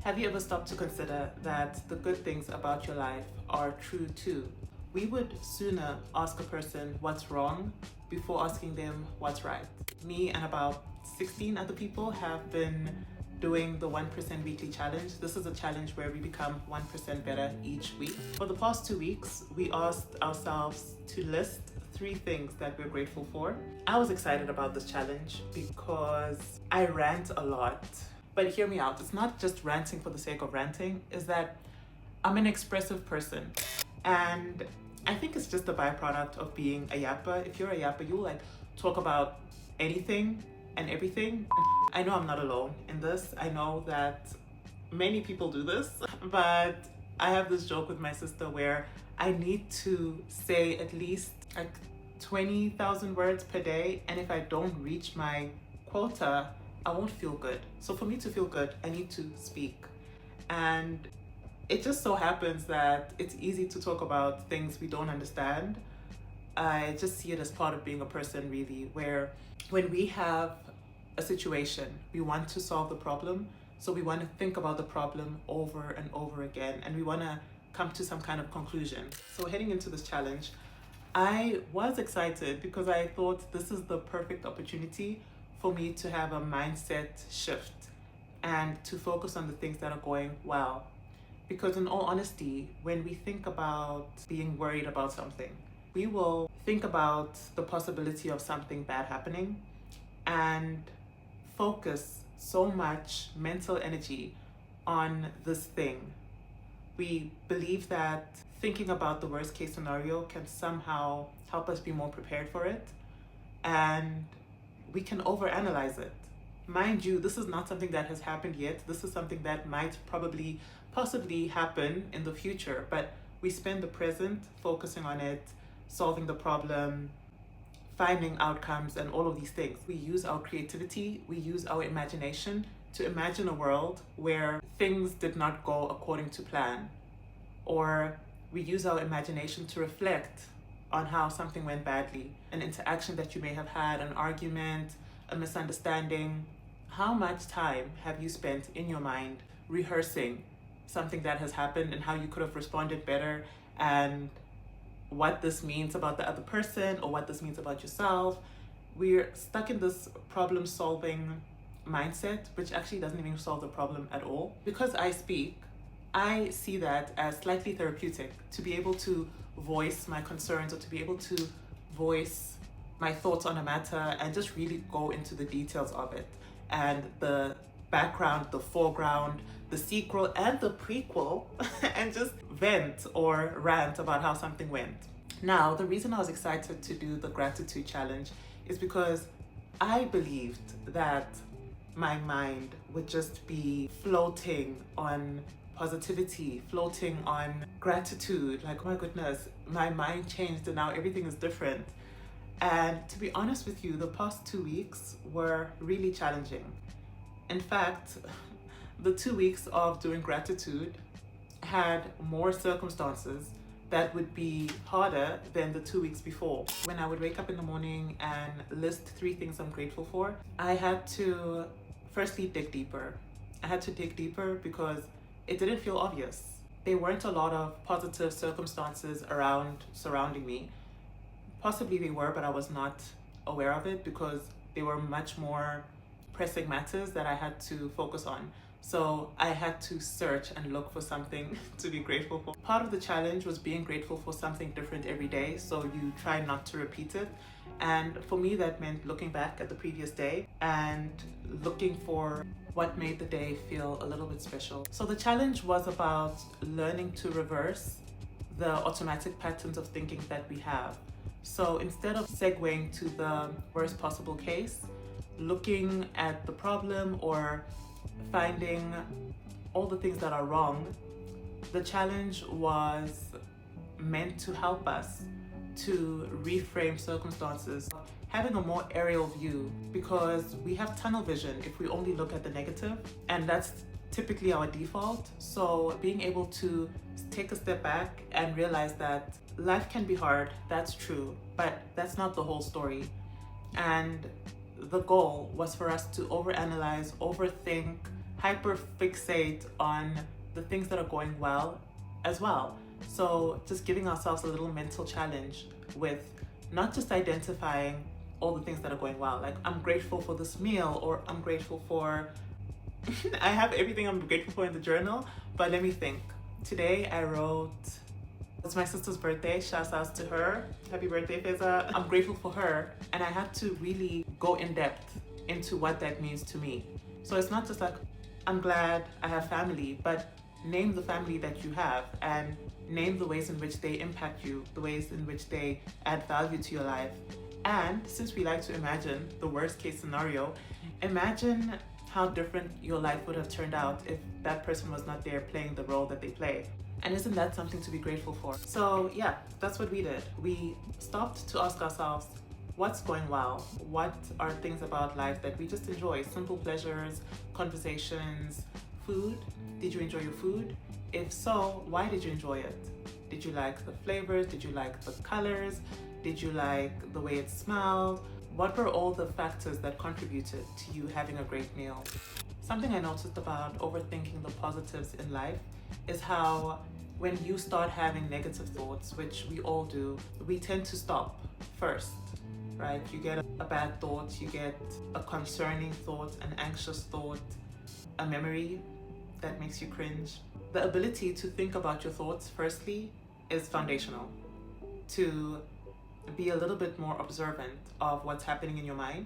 Have you ever stopped to consider that the good things about your life are true too? We would sooner ask a person what's wrong before asking them what's right. Me and about 16 other people have been doing the 1% weekly challenge. This is a challenge where we become 1% better each week. For the past 2 weeks, we asked ourselves to list 3 things that we're grateful for. I was excited about this challenge because I rant a lot. But hear me out, it's not just ranting for the sake of ranting, is that I'm an expressive person. And I think it's just a byproduct of being a yapper. If you're a yapper, you like talk about anything and everything. I know I'm not alone in this. I know that many people do this, but I have this joke with my sister where I need to say at least like 20,000 words per day. And if I don't reach my quota, I won't feel good. So for me to feel good, I need to speak. And it just so happens that it's easy to talk about things we don't understand. I just see it as part of being a person, really, where when we have a situation, we want to solve the problem. So we want to think about the problem over and over again, and we want to come to some kind of conclusion. So heading into this challenge, I was excited because I thought this is the perfect opportunity for me to have a mindset shift and to focus on the things that are going well. Because in all honesty, when we think about being worried about something, we will think about the possibility of something bad happening and focus so much mental energy on this thing. We believe that thinking about the worst case scenario can somehow help us be more prepared for it, and we can overanalyze it. Mind you, this is not something that has happened yet. This is something that might possibly happen in the future, but we spend the present focusing on it, solving the problem, finding outcomes, and all of these things. We use our creativity, we use our imagination to imagine a world where things did not go according to plan, or we use our imagination to reflect on how something went badly, an interaction that you may have had, an argument, a misunderstanding. How much time have you spent in your mind rehearsing something that has happened and how you could have responded better, and what this means about the other person or what this means about yourself? We're stuck in this problem solving mindset, which actually doesn't even solve the problem at all. Because I speak, I see that as slightly therapeutic, to be able to voice my concerns or to be able to voice my thoughts on a matter and just really go into the details of it, and the background, the foreground, the sequel and the prequel and just vent or rant about how something went. Now, the reason I was excited to do the gratitude challenge is because I believed that my mind would just be floating on positivity, floating on gratitude. Like, oh my goodness, my mind changed and now everything is different. And to be honest with you, the past 2 weeks were really challenging. In fact, the 2 weeks of doing gratitude had more circumstances that would be harder than the 2 weeks before. When I would wake up in the morning and list 3 things I'm grateful for, I had to firstly dig deeper. I had to dig deeper because it didn't feel obvious. There weren't a lot of positive circumstances surrounding me. Possibly they were, but I was not aware of it because they were much more pressing matters that I had to focus on. So I had to search and look for something to be grateful for. Part of the challenge was being grateful for something different every day, so you try not to repeat it. And for me, that meant looking back at the previous day and looking for what made the day feel a little bit special. So the challenge was about learning to reverse the automatic patterns of thinking that we have. So instead of segueing to the worst possible case, looking at the problem or finding all the things that are wrong, the challenge was meant to help us to reframe circumstances, having a more aerial view, because we have tunnel vision if we only look at the negative, and that's typically our default. So being able to take a step back and realize that life can be hard, that's true, but that's not the whole story. And the goal was for us to overanalyze, overthink, hyper fixate on the things that are going well as well. So just giving ourselves a little mental challenge with not just identifying all the things that are going well, like I'm grateful for this meal, or I'm grateful for I have everything I'm grateful for in the journal, but let me think. Today I wrote, it's my sister's birthday, shouts out to her, happy birthday Feza. I'm grateful for her, and I had to really go in depth into what that means to me. So it's not just like, I'm glad I have family, but name the family that you have and name the ways in which they impact you, the ways in which they add value to your life. And since we like to imagine the worst case scenario, imagine how different your life would have turned out if that person was not there playing the role that they play. And isn't that something to be grateful for? So yeah, that's what we did. We stopped to ask ourselves, what's going well? What are things about life that we just enjoy? Simple pleasures, conversations, food. Did you enjoy your food? If so, why did you enjoy it? Did you like the flavors? Did you like the colors? Did you like the way it smelled? What were all the factors that contributed to you having a great meal? Something I noticed about overthinking the positives in life is how when you start having negative thoughts, which we all do, we tend to stop first, right? You get a bad thought, you get a concerning thought, an anxious thought, a memory that makes you cringe. The ability to think about your thoughts firstly is foundational. To be a little bit more observant of what's happening in your mind.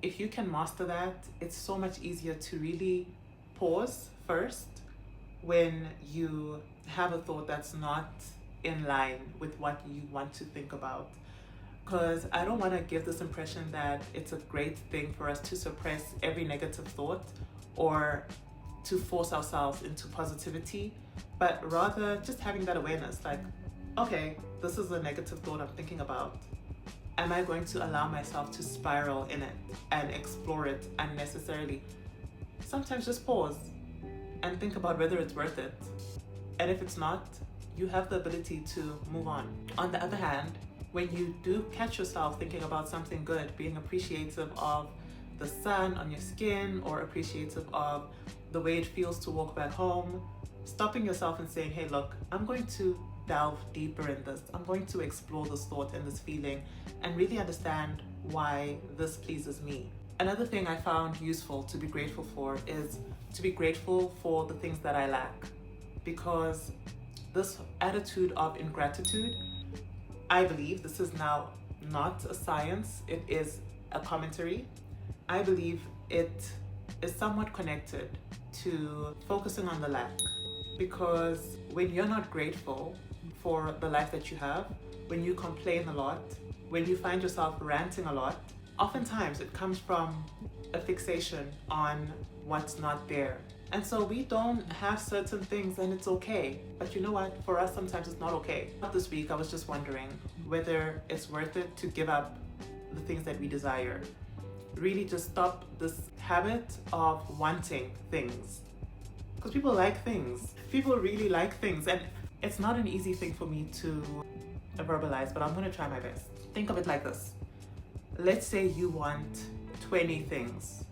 If you can master that, it's so much easier to really pause first when you have a thought that's not in line with what you want to think about. Because I don't want to give this impression that it's a great thing for us to suppress every negative thought or to force ourselves into positivity, but rather just having that awareness, like, okay, this is a negative thought I'm thinking about. Am I going to allow myself to spiral in it and explore it unnecessarily? Sometimes just pause and think about whether it's worth it. And if it's not, you have the ability to move on. On the other hand, when you do catch yourself thinking about something good, being appreciative of the sun on your skin or appreciative of the way it feels to walk back home, stopping yourself and saying, hey, look, I'm going to delve deeper in this. I'm going to explore this thought and this feeling and really understand why this pleases me. Another thing I found useful to be grateful for is to be grateful for the things that I lack. Because this attitude of ingratitude, I believe this is now not a science, it is a commentary. I believe it is somewhat connected to focusing on the lack. Because when you're not grateful for the life that you have, when you complain a lot, when you find yourself ranting a lot, oftentimes it comes from a fixation on what's not there. And so we don't have certain things and it's okay. But you know what? For us, sometimes it's not okay. This week, I was just wondering whether it's worth it to give up the things that we desire. Really just stop this habit of wanting things. Because people like things. People really like things. And it's not an easy thing for me to verbalize, but I'm going to try my best. Think of it like this. Let's say you want 20 things.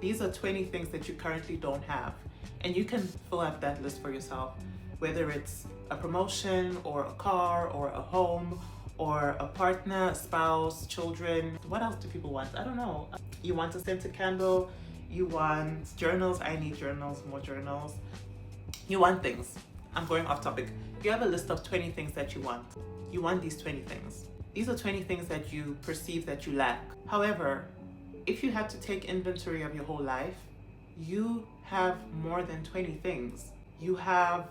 These are 20 things that you currently don't have. And you can fill out that list for yourself, whether it's a promotion or a car or a home or a partner, a spouse, children. What else do people want? I don't know. You want a scented candle. You want journals. I need journals, more journals. You want things. I'm going off topic. You have a list of 20 things that you want. You want these 20 things. These are 20 things that you perceive that you lack. However, if you had to take inventory of your whole life, you have more than 20 things. You have,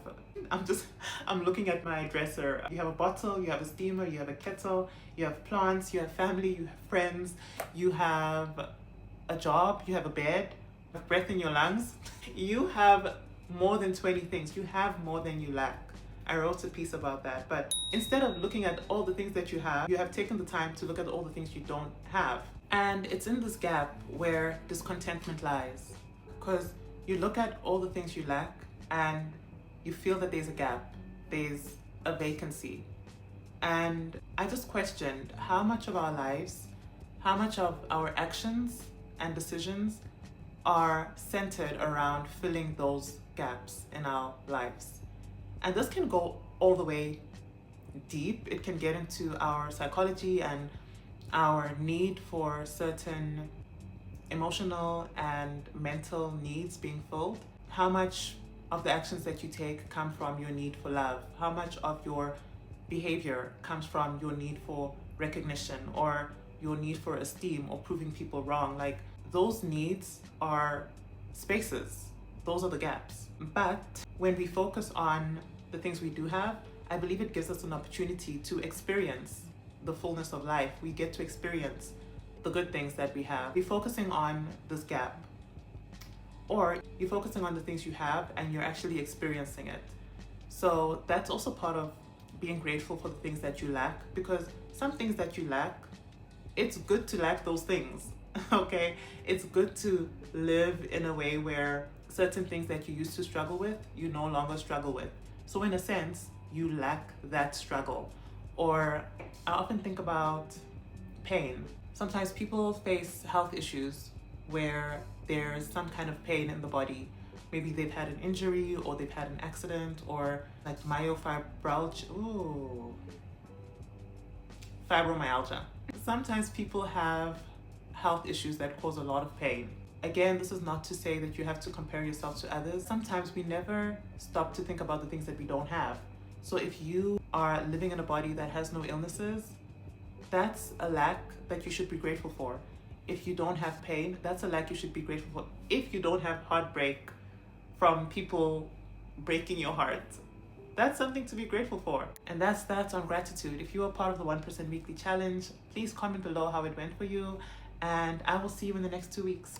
I'm looking at my dresser. You have a bottle, you have a steamer, you have a kettle, you have plants, you have family, you have friends, you have a job, you have a bed, you have breath in your lungs. You have more than 20 things. You have more than you lack. I wrote a piece about that. But instead of looking at all the things that you have taken the time to look at all the things you don't have. And it's in this gap where discontentment lies. Because you look at all the things you lack and you feel that there's a gap, there's a vacancy. And I just questioned how much of our lives, how much of our actions and decisions are centered around filling those gaps in our lives. And this can go all the way deep. It can get into our psychology and our need for certain emotional and mental needs being filled. How much of the actions that you take come from your need for love? How much of your behavior comes from your need for recognition or your need for esteem or proving people wrong? Like, those needs are spaces. Those are the gaps. But when we focus on the things we do have, I believe it gives us an opportunity to experience the fullness of life. We get to experience the good things that we have. Be focusing on this gap, or you're focusing on the things you have and you're actually experiencing it. So that's also part of being grateful for the things that you lack, because some things that you lack, it's good to lack those things. Okay, it's good to live in a way where certain things that you used to struggle with, you no longer struggle with. So in a sense, you lack that struggle. Or I often think about pain. Sometimes people face health issues where there's some kind of pain in the body. Maybe they've had an injury or they've had an accident, or like fibromyalgia. Sometimes people have health issues that cause a lot of pain. Again, this is not to say that you have to compare yourself to others. Sometimes we never stop to think about the things that we don't have. So if you are living in a body that has no illnesses, that's a lack that you should be grateful for. If you don't have pain, that's a lack you should be grateful for. If you don't have heartbreak from people breaking your heart, that's something to be grateful for. And that's that on gratitude. If you are part of the 1% Weekly Challenge, please comment below how it went for you, and I will see you in the next 2 weeks.